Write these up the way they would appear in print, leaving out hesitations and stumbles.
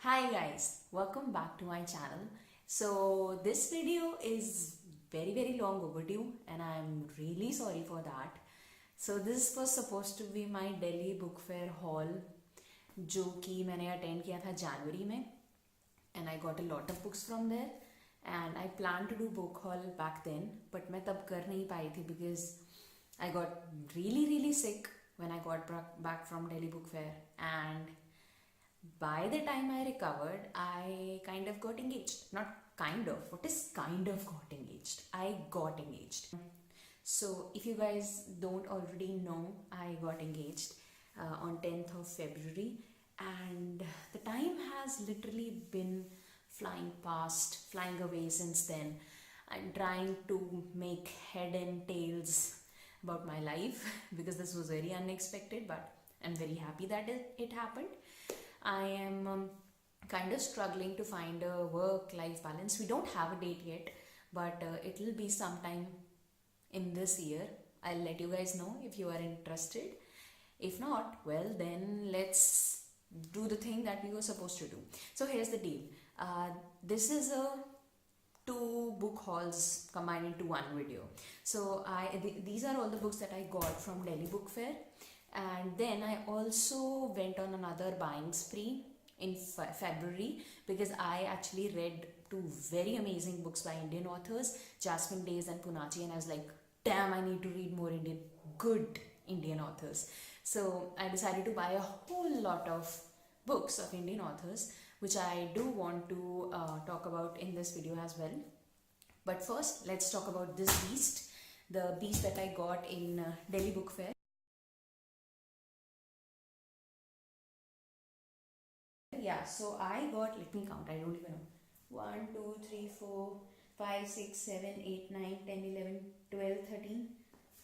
Hi guys, welcome back to my channel. So this video is very long overdue and I'm really sorry for that. So this was supposed to be my Delhi book fair haul जो कि मैंने attend किया था जनवरी में and I got a lot of books from there and I planned to do book haul back then but मैं तब कर नहीं पाई थी because I got really sick when I got back from Delhi book fair and by the time I recovered, I kind of got engaged. Not kind of. What is kind of got engaged? I got engaged. So if you guys don't already know, I got engaged on 10th of February and the time has literally been flying away since then. I'm trying to make head and tails about my life because this was very unexpected, but I'm very happy that it happened. I am kind of struggling to find a work-life balance. We don't have a date yet, but it will be sometime in this year. I'll let you guys know if you are interested. If not, well then let's do the thing that we were supposed to do. So here's the deal. This is a two book hauls combined into one video. So these are all the books that I got from Delhi Book Fair. And then I also went on another buying spree in February because I actually read two very amazing books by Indian authors, Jasmine Days and Punachi, and I was like, damn, I need to read more good Indian authors. So I decided to buy a whole lot of books of Indian authors, which I do want to talk about in this video as well. But first, let's talk about this beast, the beast that I got in Delhi Book Fair. Yeah, so I got, let me count, I don't even know. 1, 2, 3, 4, 5, 6, 7, 8, 9, 10, 11, 12, 13,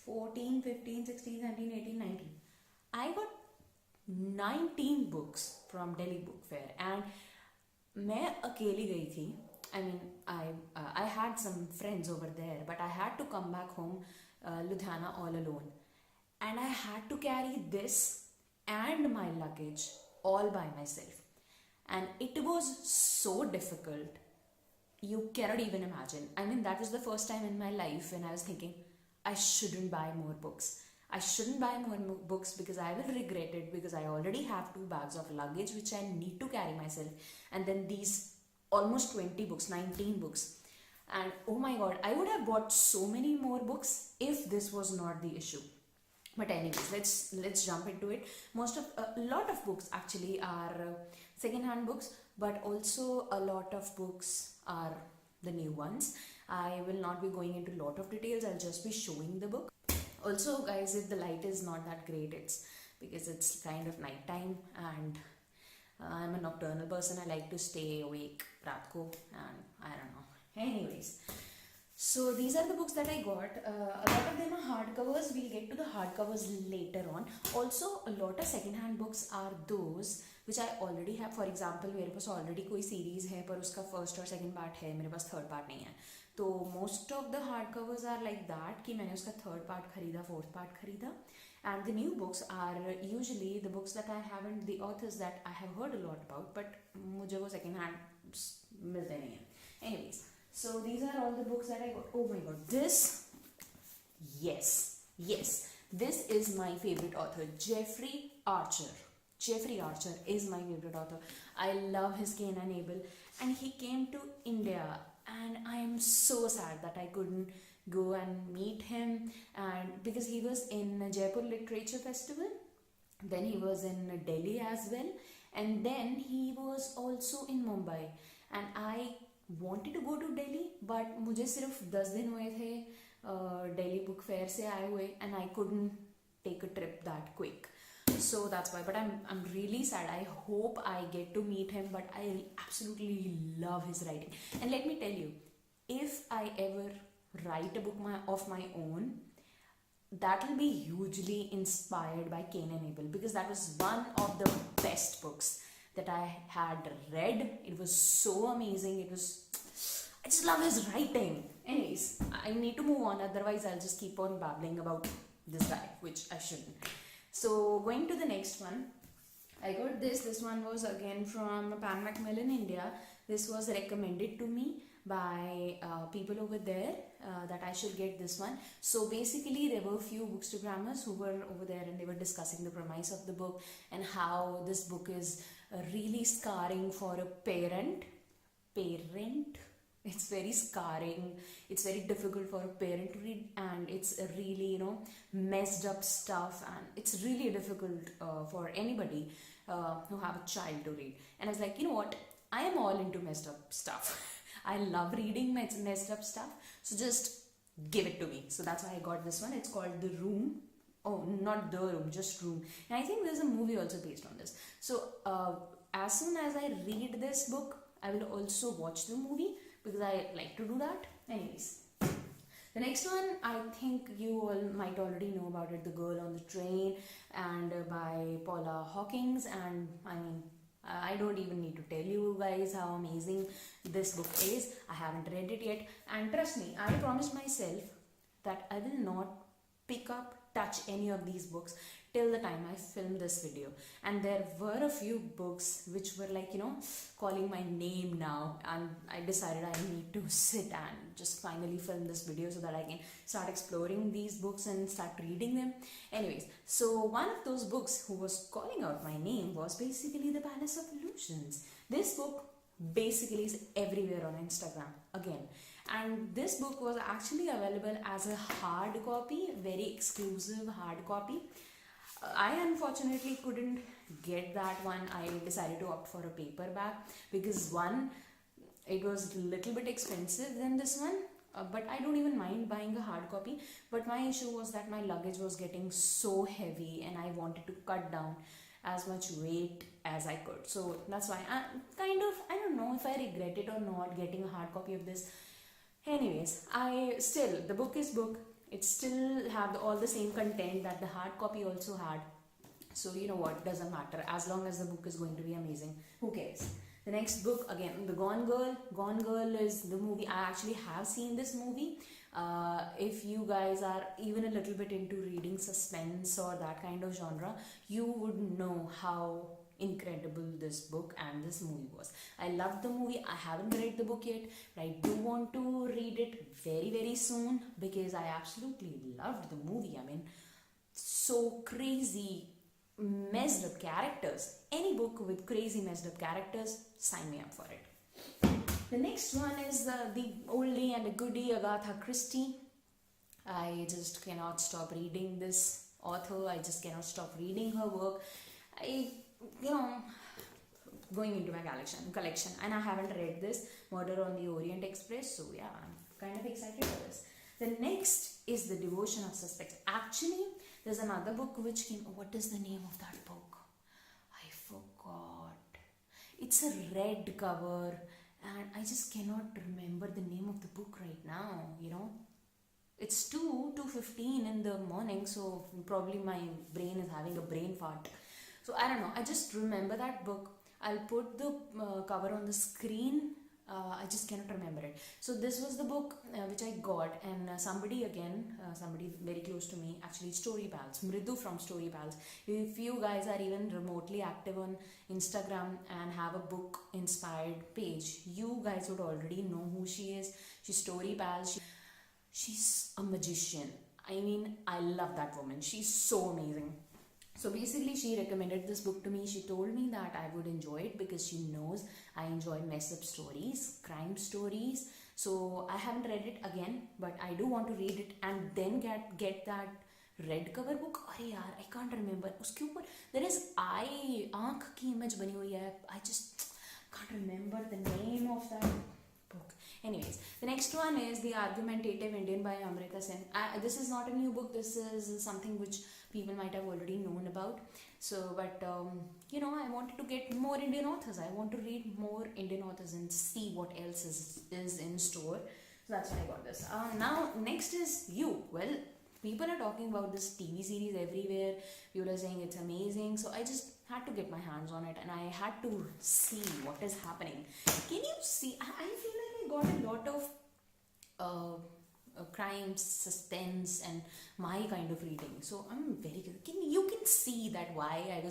14, 15, 16, 17, 18, 19. I got 19 books from Delhi Book Fair and मैं अकेली गई थी. I mean, I had some friends over there, but I had to come back home, Ludhiana, all alone. And I had to carry this and my luggage all by myself. And it was so difficult. You cannot even imagine. I mean, that was the first time in my life when I was thinking, I shouldn't buy more books. I shouldn't buy more books because I will regret it because I already have 2 bags of luggage which I need to carry myself. And then these almost 20 books, 19 books. And oh my god, I would have bought so many more books if this was not the issue. But anyways, let's jump into it. A lot of books actually are second-hand books, but also a lot of books are the new ones. I will not be going into a lot of details. I'll just be showing the book. Also, guys, if the light is not that great, it's because it's kind of nighttime and I'm a nocturnal person. I like to stay awake raat ko, and I don't know. Anyways. So these are the books that I got. A lot of them are hardcovers. We'll get to the hardcovers later on. Also, a lot of second-hand books are those which I already have. For example, मेरे पास already कोई series है पर उसका first और second part है, मेरे पास third part नहीं है. तो most of the hardcovers are like that कि मैंने उसका third part खरीदा, fourth part खरीदा. And the new books are usually the books that I haven't, the authors that I have heard a lot about, but मुझे वो second-hand मिलते नहीं हैं. Anyways. So these are all the books that I got. Oh my god, this, yes, this is my favorite author, Jeffrey Archer. Jeffrey Archer is my favorite author. I love his Cain and Abel, and he came to India, and I am so sad that I couldn't go and meet him, and because he was in Jaipur Literature Festival, then he was in Delhi as well, and then he was also in Mumbai, and I wanted to go to Delhi, but मुझे सिर्फ 10 दिन हुए थे Delhi Book Fair से आए हुए, and I couldn't take a trip that quick. So that's why. But I'm really sad. I hope I get to meet him. But I absolutely love his writing. And let me tell you, if I ever write a book of my own, that will be hugely inspired by Cain and Abel because that was one of the best books that I had read. It was so amazing. I just love his writing. Anyways, I need to move on, otherwise I'll just keep on babbling about this guy, which I shouldn't. So going to the next one, I got this. This one was again from Pan Macmillan, India. This was recommended to me by people over there that I should get this one. So basically, there were a few bookstagrammers who were over there and they were discussing the premise of the book and how this book is really scarring for a parent. It's very scarring. It's very difficult for a parent to read, and it's a really, messed up stuff, and it's really difficult for anybody who have a child to read. And I was like, you know what? I am all into messed up stuff. I love reading messed up stuff. So just give it to me. So that's why I got this one. It's called The Room. Oh, not The Room, just Room. And I think there's a movie also based on this. So as soon as I read this book, I will also watch the movie because I like to do that. Anyways, the next one, I think you all might already know about it, The Girl on the Train, and by Paula Hawkins. And I mean, I don't even need to tell you guys how amazing this book is. I haven't read it yet, and trust me, I promised myself that I will not touch any of these books till the time I film this video. And there were a few books which were like, calling my name now, and I decided I need to sit and just finally film this video so that I can start exploring these books and start reading them. Anyways, so one of those books who was calling out my name was basically The Palace of Illusions. This book basically is everywhere on Instagram again. And this book was actually available as a hard copy, very exclusive hard copy. I unfortunately couldn't get that one. I decided to opt for a paperback because one, it was a little bit expensive than this one, but I don't even mind buying a hard copy. But my issue was that my luggage was getting so heavy and I wanted to cut down as much weight as I could. So that's why I don't know if I regret it or not getting a hard copy of this. Anyways, the book is book. It still have all the same content that the hard copy also had. So you know what, doesn't matter. As long as the book is going to be amazing, who cares? The next book, again, The Gone Girl. Gone Girl is the movie. I actually have seen this movie. If you guys are even a little bit into reading suspense or that kind of genre, you would know how incredible this book and this movie was. I loved the movie. I haven't read the book yet, but I do want to read it very, very soon because I absolutely loved the movie. I mean, so crazy, messed up characters. Any book with crazy, messed up characters, sign me up for it. The next one is the oldie and a goodie, Agatha Christie. I just cannot stop reading this author. I just cannot stop reading her work. Going into my collection, and I haven't read this, Murder on the Orient Express, so yeah, I'm kind of excited for this. The next is The Devotion of Suspects. Actually, there's another book which came. What is the name of that book? I forgot. It's a red cover, and I just cannot remember the name of the book right now. It's 2:15 in the morning, so probably my brain is having a brain fart. So I don't know. I just remember that book. I'll put the cover on the screen. I just cannot remember it. So this was the book which I got, and somebody very close to me, actually Story Pals, Mridu from Story Pals. If you guys are even remotely active on Instagram and have a book inspired page, you guys would already know who she is. She's Story Pals. She's a magician. I mean, I love that woman. She's so amazing. So basically, she recommended this book to me. She told me that I would enjoy it because she knows I enjoy mess up stories, crime stories. So I haven't read it again, but I do want to read it and then get that red cover book. अरे यार, I can't remember. उसके ऊपर there is आँख की image बनी हुई है. I just can't remember the name of that book. Anyways, the next one is The Argumentative Indian by Amrita Sen. This is not a new book. This is something which people might have already known about. So, but I wanted to get more Indian authors. I want to read more Indian authors and see what else is in store. So that's why I got this. Now, next is You. Well, people are talking about this TV series everywhere. People are saying it's amazing. So I just had to get my hands on it and I had to see what is happening. Can you see? I feel like I got a lot of crime, suspense, and my kind of reading. So I'm very you can see that why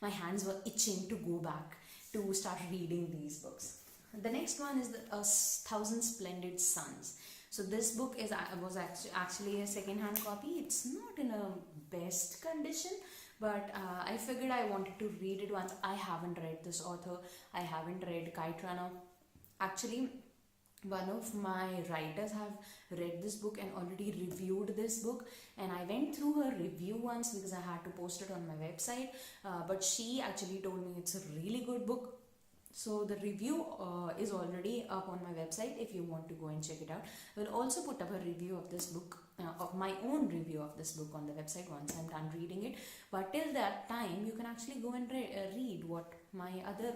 my hands were itching to go back to start reading these books. The next one is A Thousand Splendid Suns. So this book was actually a second-hand copy. It's not in a best condition, but I figured I wanted to read it once. I haven't read this author. I haven't read Kite Runner. Actually, one of my writers have read this book and already reviewed this book, and I went through her review once because I had to post it on my website, but she actually told me it's a really good book. So the review is already up on my website if you want to go and check it out. I will also put up a review of this book, of my own review of this book on the website once I'm done reading it. But till that time, you can actually go and read what my other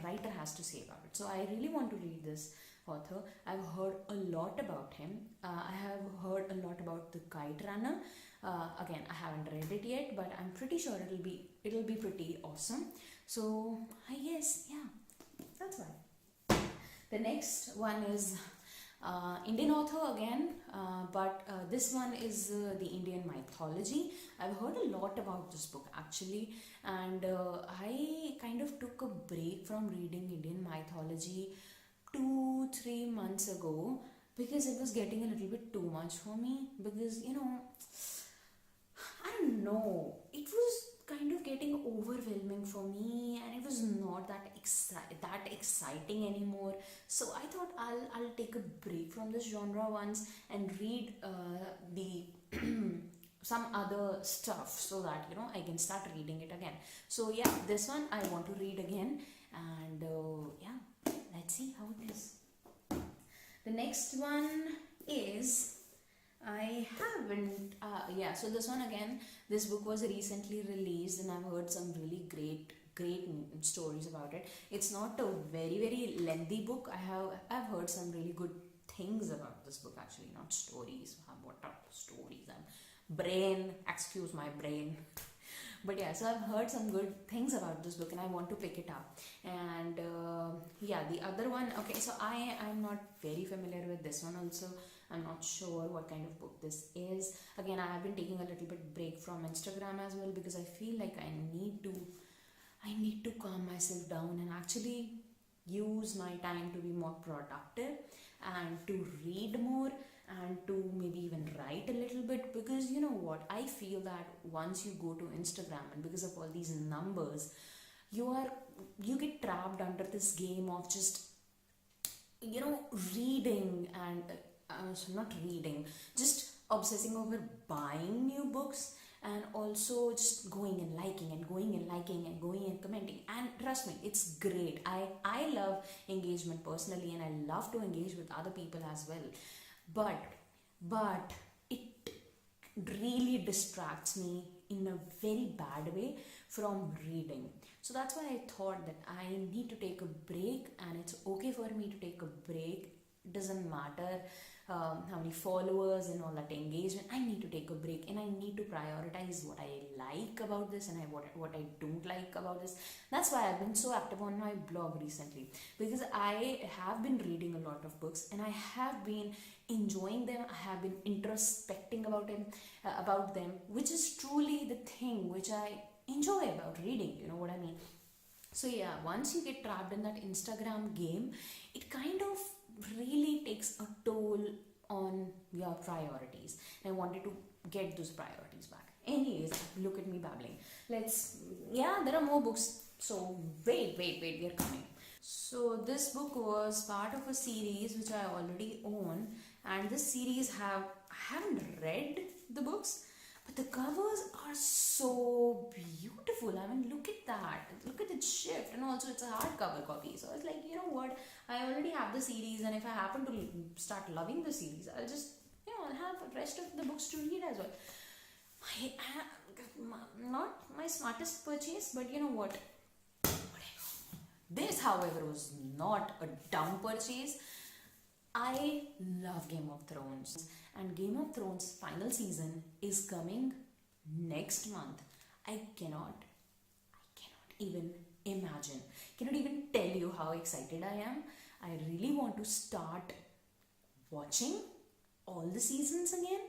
writer has to say about it. So I really want to read this author. I've heard a lot about him. I have heard a lot about The Kite Runner. Again, I haven't read it yet, but I'm pretty sure it'll be pretty awesome. So I guess, yeah, that's why. The next one is Indian author again, but this one is the Indian mythology. I've heard a lot about this book actually, and I kind of took a break from reading Indian mythology 2-3 months ago because it was getting a little bit too much for me, because I don't know, it was kind of getting overwhelming for me, and it was not that exciting anymore. So I thought I'll take a break from this genre once and read the some other stuff, so that I can start reading it again. So yeah, this one I want to read again, and yeah, let's see how it is. The next one is I haven't so this one again, this book was recently released, and I've heard some really great stories about it. It's not a very lengthy book. I've heard some really good things about this book actually, not stories. What are stories? Excuse my brain. But yeah, so I've heard some good things about this book and I want to pick it up. And yeah, the other one, okay, so I'm not very familiar with this one also. I'm not sure what kind of book this is. Again, I have been taking a little bit break from Instagram as well, because I feel like I need to calm myself down and actually use my time to be more productive and to read more and to maybe even write a little bit. Because you know what, I feel that once you go to Instagram, and because of all these numbers, you get trapped under this game of just reading and not reading, just obsessing over buying new books, and also just going and liking and going and commenting. And trust me, it's great. I love engagement personally, and I love to engage with other people as well, but it really distracts me in a very bad way from reading. So that's why I thought that I need to take a break, and it's okay for me to take a break. It doesn't matter how many followers and all that engagement. I need to take a break, and I need to prioritize what I like about this and what I don't like about this. That's why I've been so active on my blog recently, because I have been reading a lot of books and I have been enjoying them. I have been introspecting about them, which is truly the thing which I enjoy about reading. You know what I mean? So yeah, once you get trapped in that Instagram game, it kind of really takes a toll on your priorities. And I wanted to get those priorities back. Anyways, look at me babbling. There are more books. So wait, we are coming. So this book was part of a series which I already own, and this series I haven't read the books, but the covers are so beautiful. I mean, look at that. Look at the shift. And also it's a hardcover copy. So it's like, you know what? I already have the series, and if I happen to start loving the series, I'll just, I'll have the rest of the books to read as well. Not my smartest purchase, but you know what? This, however, was not a dumb purchase. I love Game of Thrones, and Game of Thrones final season is coming next month. I cannot even imagine, cannot even tell you how excited I am. I really want to start watching all the seasons again,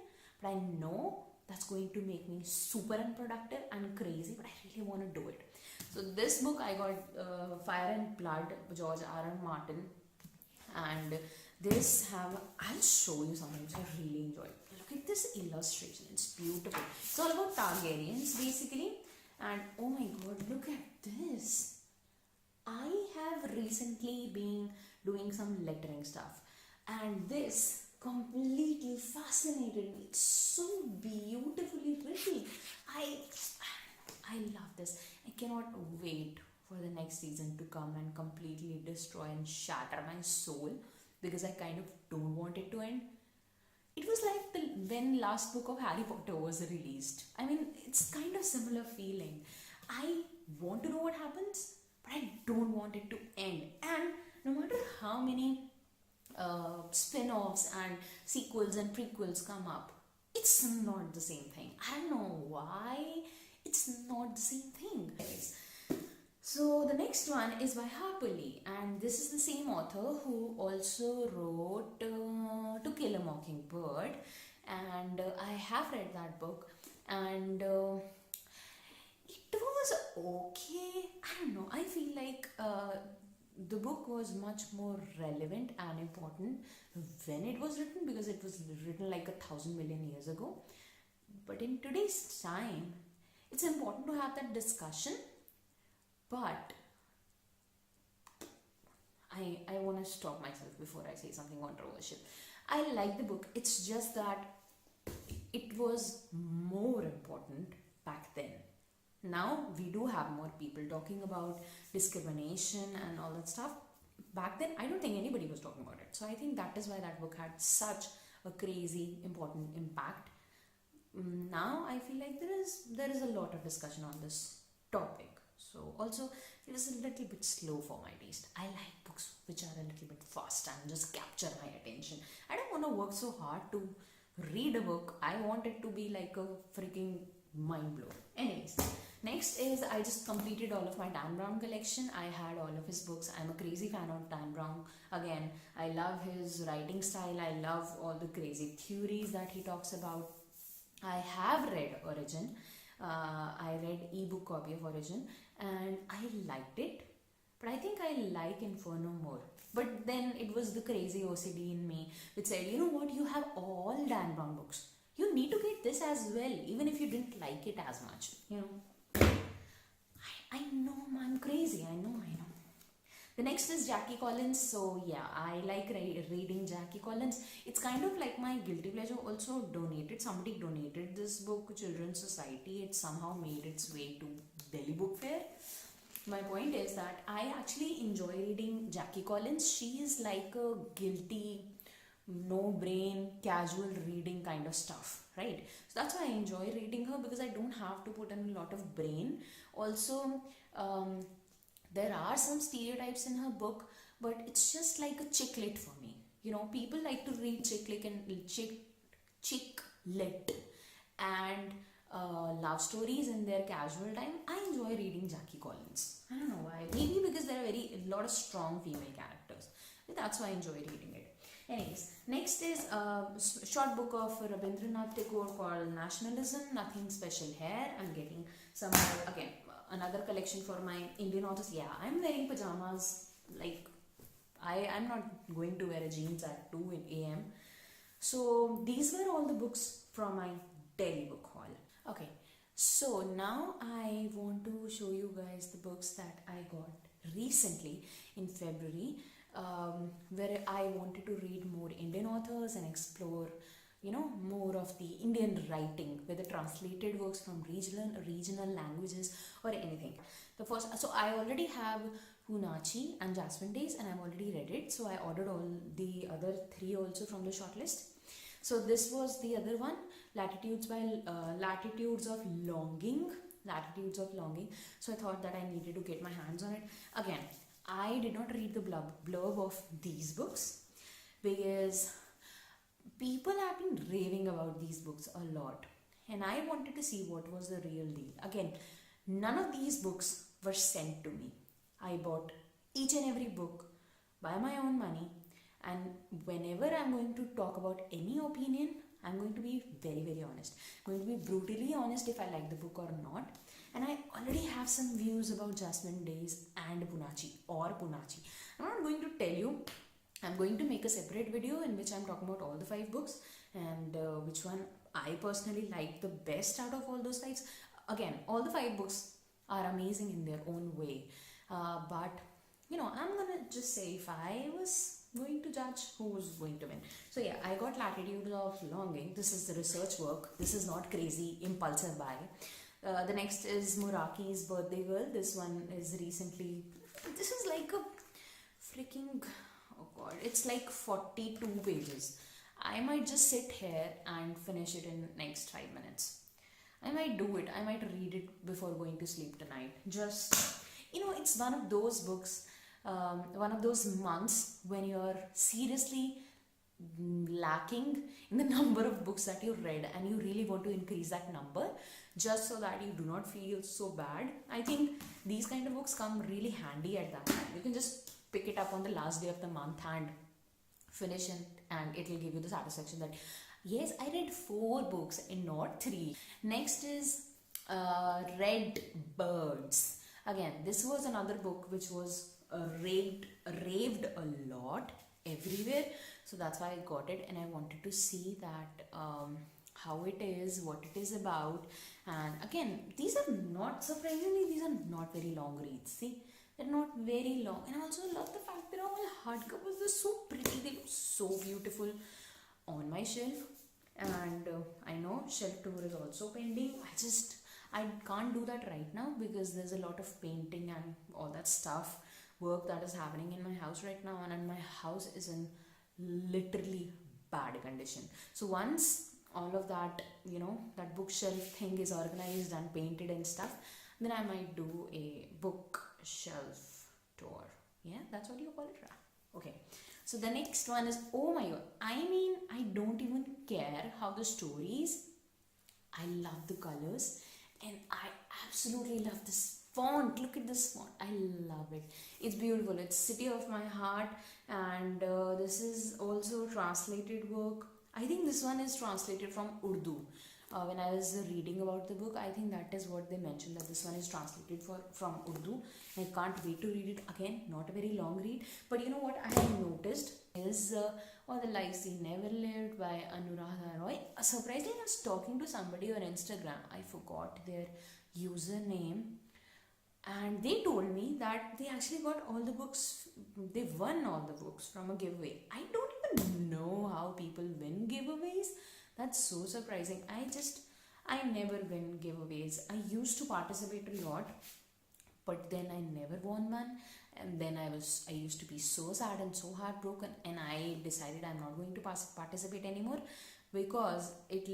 but I know that's going to make me super unproductive and crazy, but I really want to do it. So this book I got Fire and Blood, George R.R. Martin, and I'll show you something which I really enjoyed. Look at this illustration, it's beautiful. It's all about Targaryens basically, and oh my god, look at this. I have recently been doing some lettering stuff, and this completely fascinated me. It's so beautifully written. I love this. I cannot wait for the next season to come and completely destroy and shatter my soul, because I kind of don't want it to end. It was like when last book of Harry Potter was released. I mean, it's kind of similar feeling. I want to know what happens, but I don't want it to end. And no matter how many spin-offs and sequels and prequels come up, it's not the same thing. I don't know why it's not the same thing. Anyways, so the next one is by Harper Lee, and this is the same author who also wrote To Kill a Mockingbird, and I have read that book, and it was okay. I don't know, I feel like the book was much more relevant and important when it was written, because it was written like 1,000 million years ago. But in today's time, it's important to have that discussion. But I want to stop myself before I say something controversial. I like the book, it's just that it was more important back then. Now we do have more people talking about discrimination and all that stuff. Back then, I don't think anybody was talking about it. So I think that is why that book had such a crazy important impact. Now I feel like there is a lot of discussion on this topic. So also it is a little bit slow for my taste. I like books which are a little bit fast and just capture my attention. I don't want to work so hard to read a book. I want it to be like a freaking mind blow. Anyways, next is I just completed all of my Dan Brown collection. I had all of his books. I'm a crazy fan of Dan Brown. Again, I love his writing style. I love all the crazy theories that he talks about. I have read Origin. I read ebook copy of Origin and I liked it, but I think I like Inferno more. But then it was the crazy OCD in me which said, you know what, you have all Dan Brown books, you need to get this as well, even if you didn't like it as much, you know. I know I'm crazy, I know. The next is Jackie Collins. So yeah, I like reading Jackie Collins. It's kind of like my guilty pleasure. Also somebody donated this book to Children's Society. It somehow made its way to Delhi Book Fair. My point is that I actually enjoy reading Jackie Collins. She is like a guilty, no brain, casual reading kind of stuff, right? So that's why I enjoy reading her, because I don't have to put in a lot of brain. Also, there are some stereotypes in her book, but it's just like a chick lit for me. You know, people like to read chick lit and love stories in their casual time. I enjoy reading Jackie Collins. I don't know why. Maybe because there are a lot of strong female characters. But that's why I enjoy reading it. Anyways, next is a short book of Rabindranath Tagore called Nationalism. Nothing special here. I'm getting some more, again, another collection for my Indian authors. Yeah, I'm wearing pajamas. Like, I'm not going to wear a jeans at 2 a.m. So these were all the books from my Delhi book haul. Okay, so now I want to show you guys the books that I got recently in February, where I wanted to read more Indian authors and explore, you know, more of the Indian writing, whether translated works from regional languages or anything. The first, so I already have Hunachi and Jasmine Days, and I've already read it. So I ordered all the other 3 also from the shortlist. So this was the other one, Latitudes of Longing. So I thought that I needed to get my hands on it. Again, I did not read the blurb of these books because people have been raving about these books a lot, and I wanted to see what was the real deal. Again, none of these books were sent to me. I bought each and every book by my own money, And whenever I'm going to talk about any opinion, I'm going to be very, very honest. I'm going to be brutally honest if I like the book or not. And I already have some views about Jasmine Days and Punachi or Punachi. I'm not going to tell you. I'm going to make a separate video in which I'm talking about all the 5 books and which one I personally like the best out of all those 5. Again, all the 5 books are amazing in their own way. But I'm gonna just say if I was going to judge who was going to win. So yeah, I got Latitude of Longing. This is the research work. This is not crazy, impulsive buy. The next is Muraki's Birthday Girl. This one is recently. This is like a freaking. Oh god, it's like 42 pages. I might just sit here and finish it in next 5 minutes. I might do it. I might read it before going to sleep tonight. Just, it's one of those books, one of those months when you're seriously lacking in the number of books that you read and you really want to increase that number just so that you do not feel so bad. I think these kind of books come really handy at that time. You can just pick it up on the last day of the month and finish it, and it will give you the satisfaction that yes, I read 4 books and not 3. Next is Red Birds. Again, this was another book which was raved a lot everywhere, so that's why I got it, and I wanted to see that how it is, what it is about. And again, these are not, surprisingly, these are not very long reads. See, they're not very long, and I also love the fact that all hardcovers were so pretty. They look so beautiful on my shelf. And I know shelf tour is also pending. I can't do that right now because there's a lot of painting and all that stuff, work that is happening in my house right now, and my house is in literally bad condition. So once all of that, that bookshelf thing is organized and painted and stuff, then I might do a bookshelf tour. Yeah, that's what you call it, right? Okay. So the next one is, oh my god, I don't even care how the story is. I love the colors and I absolutely love this font. Look at this font. I love it. It's beautiful. It's City of My Heart, and this is also translated work. I think this one is translated from Urdu. When I was reading about the book, I think that is what they mentioned, that this one is translated from Urdu. I can't wait to read it again. Not a very long read, but you know what I have noticed is All the Lives We Never Lived by Anuradha Roy. Surprisingly, I was talking to somebody on Instagram. I forgot their username, and they told me that they actually got all the books. They won all the books from a giveaway. I don't even know how people win giveaways. That's so surprising. I never win giveaways. I used to participate a lot, but then I never won one. And then I used to be so sad and so heartbroken, and I decided I'm not going to participate anymore because it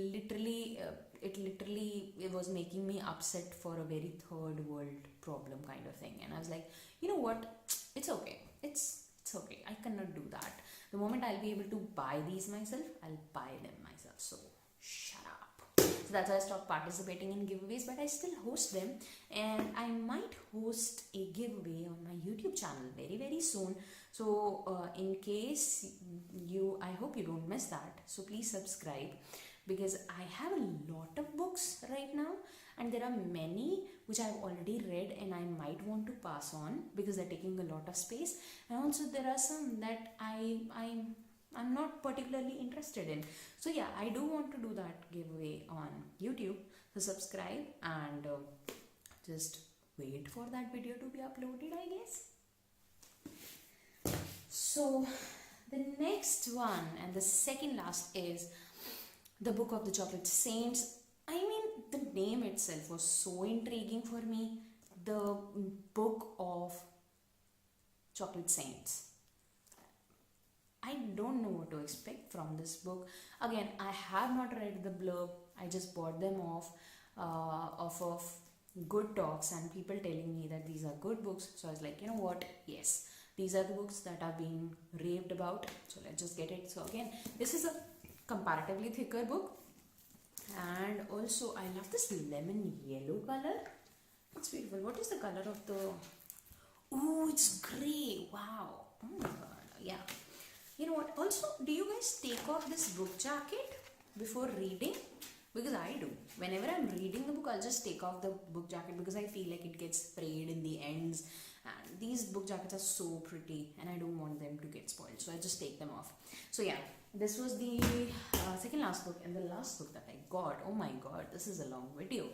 was making me upset for a very third world problem kind of thing. And I was like, you know what? It's okay. It's okay. I cannot do that. The moment I'll be able to buy these myself, I'll buy them myself. So shut up. So that's why I stopped participating in giveaways, but I still host them, and I might host a giveaway on my YouTube channel very, very soon. So in case I hope you don't miss that. So please subscribe, because I have a lot of books right now, and there are many which I've already read and I might want to pass on because they're taking a lot of space, and also there are some that I'm not particularly interested in. So yeah, I do want to do that giveaway on YouTube. So subscribe and just wait for that video to be uploaded, I guess. So the next one and the second last is The Book of the Chocolate Saints. I mean, the name itself was so intriguing for me. The Book of Chocolate Saints. I don't know what to expect from this book. Again, I have not read the blurb. I just bought them off of good talks and people telling me that these are good books. So I was like, you know what? Yes, these are the books that are being raved about. So let's just get it. So again, this is a comparatively thicker book. And also, I love this lemon yellow color. It's beautiful. What is the color of the... Oh, it's grey. Wow. Oh my god. Yeah. You know what? Also, do you guys take off this book jacket before reading? Because I do. Whenever I'm reading the book, I'll just take off the book jacket because I feel like it gets frayed in the ends. And these book jackets are so pretty and I don't want them to get spoiled. So I just take them off. So yeah, this was the second last book, and the last book that I got. Oh my god, this is a long video.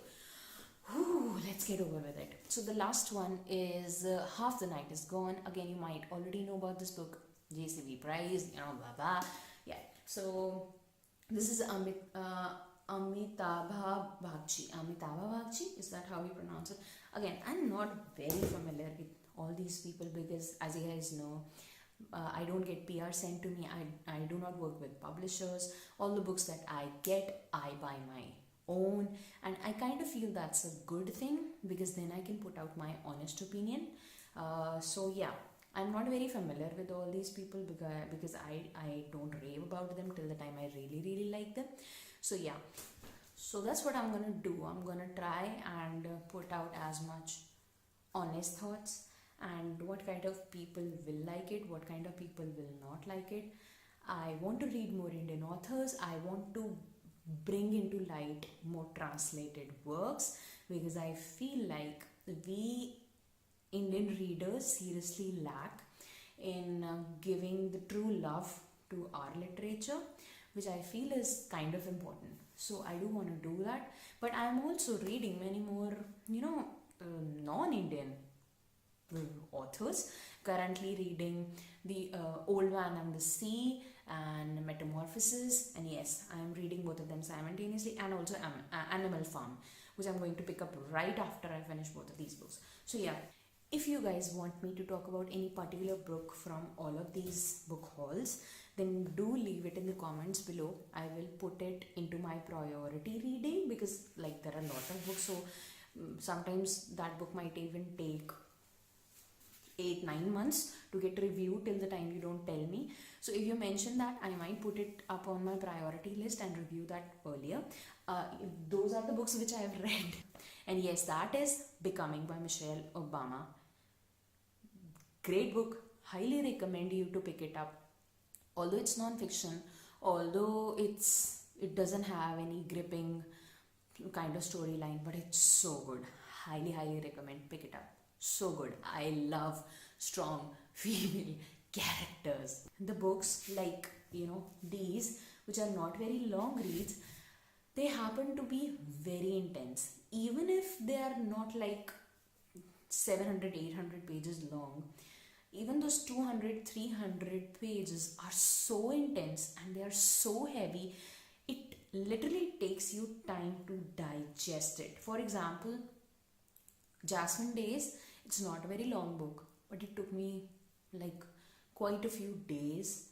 Whew, let's get over with it. So the last one is Half the Night is Gone. Again, you might already know about this book. JCB Prize, you know, blah blah. Yeah. So this is Amitabha Bagchi. Is that how you pronounce it? Again, I'm not very familiar with all these people because, as you guys know, I don't get PR sent to me. I do not work with publishers. All the books that I get, I buy my own, and I kind of feel that's a good thing because then I can put out my honest opinion. So yeah, I'm not very familiar with all these people because I don't rave about them till the time I really like them. So yeah, so that's what I'm gonna do. I'm gonna try and put out as much honest thoughts and what kind of people will like it, what kind of people will not like it. I want to read more Indian authors. I want to bring into light more translated works because I feel like we Indian readers seriously lack in giving the true love to our literature, which I feel is kind of important. So I do want to do that, but I'm also reading many more, non-Indian authors. Currently reading the Old Man and the Sea and Metamorphosis, and yes, I am reading both of them simultaneously, and also Animal Farm, which I'm going to pick up right after I finish both of these books. So yeah, if you guys want me to talk about any particular book from all of these book hauls, then do leave it in the comments below. I will put it into my priority reading because like there are a lot of books, so sometimes that book might even take 8-9 months to get reviewed till the time you don't tell me. So if you mention that, I might put it up on my priority list and review that earlier. Those are the books which I have read. And yes, that is Becoming by Michelle Obama. Great book. Highly recommend you to pick it up. Although it's non-fiction, although it doesn't have any gripping kind of storyline, but it's so good. Highly recommend. Pick it up. So good. I love strong female characters. The books like, these, which are not very long reads, they happen to be very intense. Even if they are not like 700-800 pages long, even those 200-300 pages are so intense and they are so heavy, it literally takes you time to digest it. For example, Jasmine Days, it's not a very long book, but it took me like quite a few days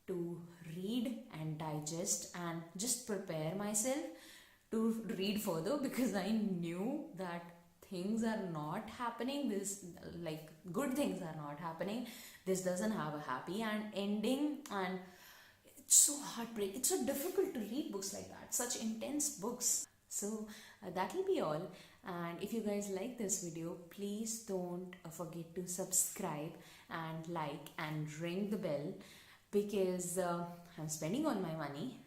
to read and digest and just prepare myself to read further because I knew that things are not happening. This, like, good things are not happening. This doesn't have a happy ending, and it's so heartbreaking. It's so difficult to read books like that, such intense books. So that'll be all. And if you guys like this video, please don't forget to subscribe and like and ring the bell because I'm spending all my money.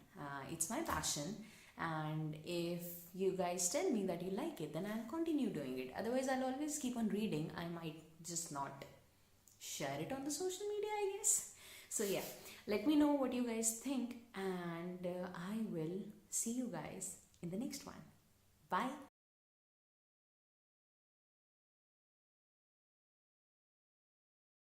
It's my passion. And if you guys tell me that you like it, then I'll continue doing it. Otherwise, I'll always keep on reading. I might just not share it on the social media, I guess. So yeah, let me know what you guys think, and I will see you guys in the next one. Bye.